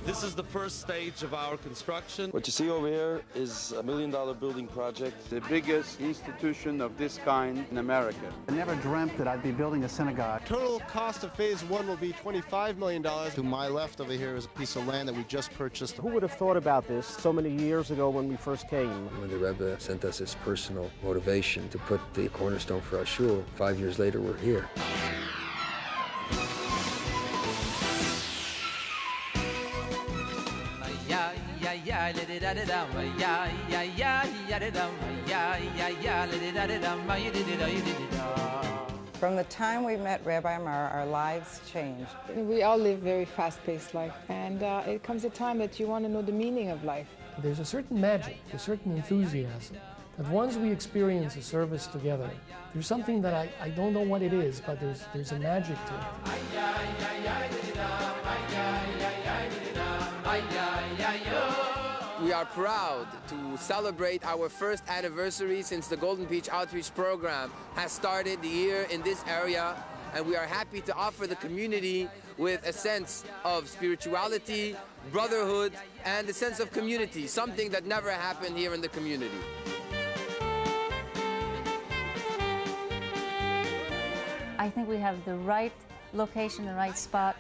This is the first stage of our construction. What you see over here is $1 million building project. The biggest institution of this kind in America. I never dreamt that I'd be building a synagogue. Total cost of phase one will be $25 million. To my left over here is a piece of land that we just purchased. Who would have thought about this so many years ago when we first came? When the Rebbe sent us his personal motivation to put the cornerstone for our shul, 5 years later we're here. From the time we met Rabbi Amar, our lives changed. We all live very fast-paced life, and it comes a time that you want to know the meaning of life. There's a certain magic, a certain enthusiasm, that once we experience a service together, there's something that I don't know what it is, but there's a magic to it. We are proud to celebrate our first anniversary since the Golden Beach Outreach Program has started here in this area, and we are happy to offer the community with a sense of spirituality, brotherhood, and a sense of community, something that never happened here in the community. I think we have the right location, the right spot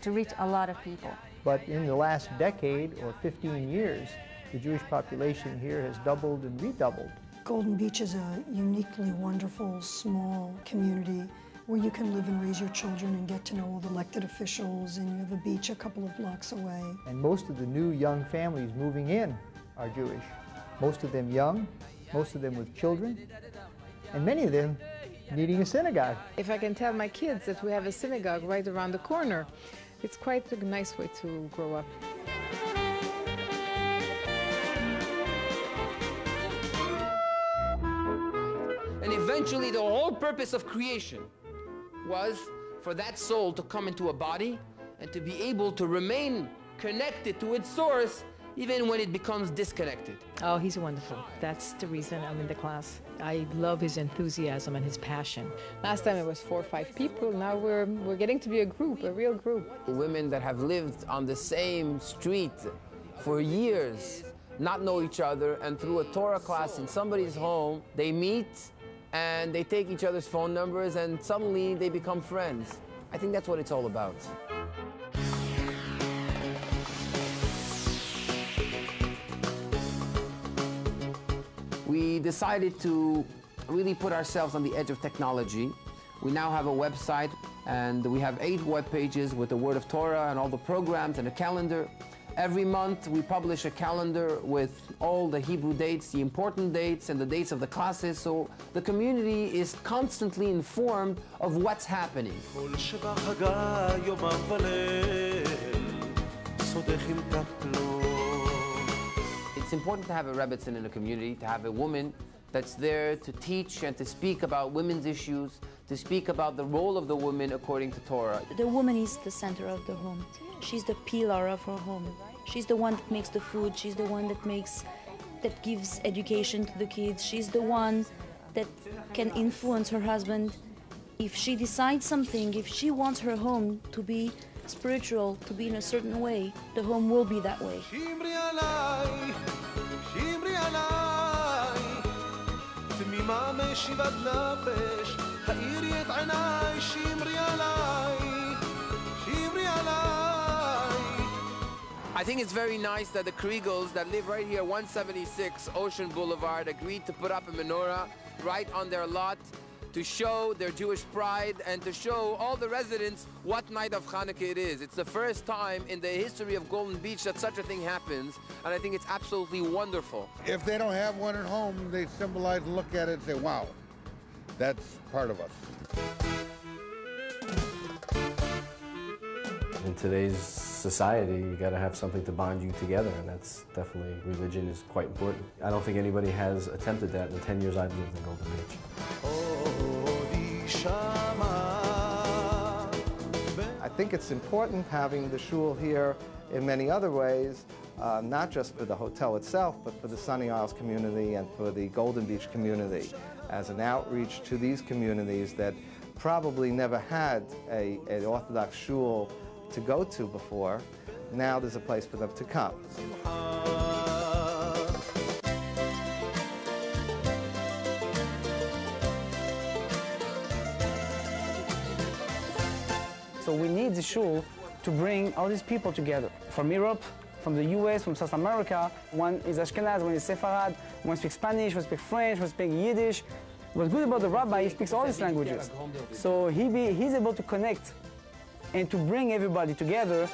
to reach a lot of people. But in the last decade or 15 years, the Jewish population here has doubled and redoubled. Golden Beach is a uniquely wonderful, small community where you can live and raise your children and get to know all the elected officials, and you have a beach a couple of blocks away. And most of the new young families moving in are Jewish. Most of them young, most of them with children, and many of them needing a synagogue. If I can tell my kids that we have a synagogue right around the corner, it's quite a nice way to grow up. And eventually the whole purpose of creation was for that soul to come into a body and to be able to remain connected to its source even when it becomes disconnected. Oh, he's wonderful. That's the reason I'm in the class. I love his enthusiasm and his passion. Last time it was 4 or 5 people. Now we're getting to be a group, a real group. Women that have lived on the same street for years, not know each other, and through a Torah class in somebody's home, they meet and they take each other's phone numbers and suddenly they become friends. I think that's what it's all about. We decided to really put ourselves on the edge of technology. We now have a website, and we have 8 web pages with the Word of Torah and all the programs and a calendar. Every month we publish a calendar with all the Hebrew dates, the important dates, and the dates of the classes, so the community is constantly informed of what's happening. It's important to have a rebbetzin in a community, to have a woman that's there to teach and to speak about women's issues, to speak about the role of the woman according to Torah. The woman is the center of the home. She's the pillar of her home. She's the one that makes the food. She's the one that gives education to the kids. She's the one that can influence her husband. If she decides something, if she wants her home to be spiritual, to be in a certain way, the home will be that way. I think it's very nice that the Kriegels that live right here, 176 Ocean Boulevard, agreed to put up a menorah right on their lot to show their Jewish pride and to show all the residents what night of Hanukkah it is. It's the first time in the history of Golden Beach that such a thing happens, and I think it's absolutely wonderful. If they don't have one at home, they symbolize, look at it and say, wow, that's part of us. In today's society, you got to have something to bind you together, and that's definitely, religion is quite important. I don't think anybody has attempted that in the 10 years I've lived in Golden Beach. I think it's important having the shul here in many other ways, not just for the hotel itself, but for the Sunny Isles community and for the Golden Beach community. as an outreach to these communities that probably never had an Orthodox shul to go to before. Now there's a place for them to come. So we need the shul to bring all these people together from Europe, from the US, from South America. One is Ashkenaz, one is Sepharad, one speaks Spanish, one speaks French, one speaks Yiddish. What's good about the rabbi, he speaks all these languages. So he's able to connect and to bring everybody together.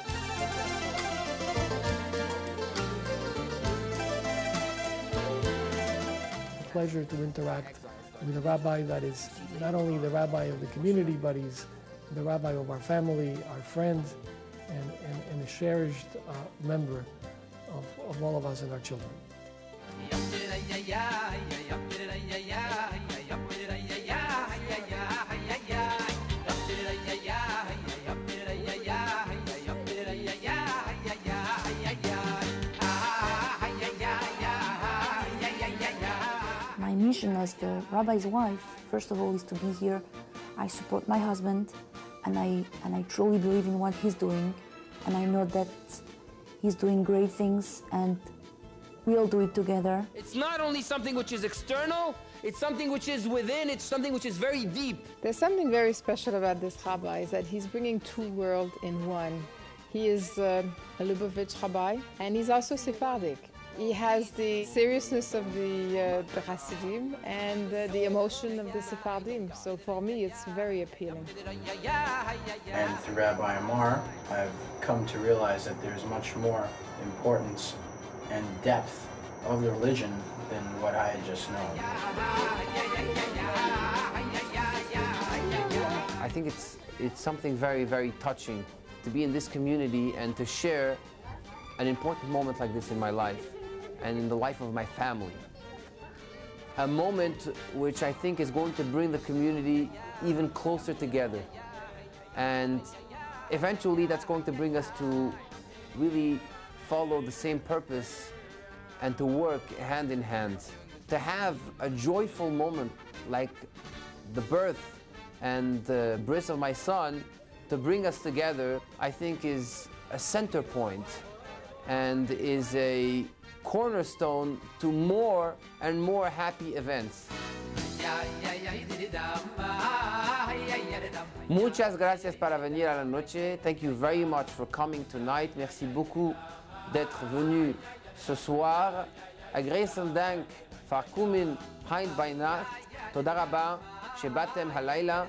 A pleasure to interact with a rabbi that is not only the rabbi of the community, but he's the rabbi of our family, our friend, and a cherished member of all of us and our children. My mission as the rabbi's wife, first of all, is to be here. I support my husband, and I truly believe in what he's doing, and I know that he's doing great things, and we'll do it together. It's not only something which is external, it's something which is within, it's something which is very deep. There's something very special about this rabbi, is that he's bringing two worlds in one. He is a Lubavitch rabbi, and he's also Sephardic. He has the seriousness of the Hasidim and the emotion of the Sephardim. So for me, it's very appealing. And through Rabbi Amar, I've come to realize that there's much more importance and depth of the religion than what I had just known. I think it's something very, very touching to be in this community and to share an important moment like this in my life and in the life of my family. A moment which I think is going to bring the community even closer together. And eventually that's going to bring us to really follow the same purpose and to work hand in hand. To have a joyful moment like the birth and the bris of my son, to bring us together, I think is a center point and is a cornerstone to more and more happy events. Muchas gracias para venir a la noche. Thank you very much for coming tonight. Merci beaucoup d'être venu ce soir. A großen Dank für kommen heint bei Nacht. Toda rabba שבאתם הלילה.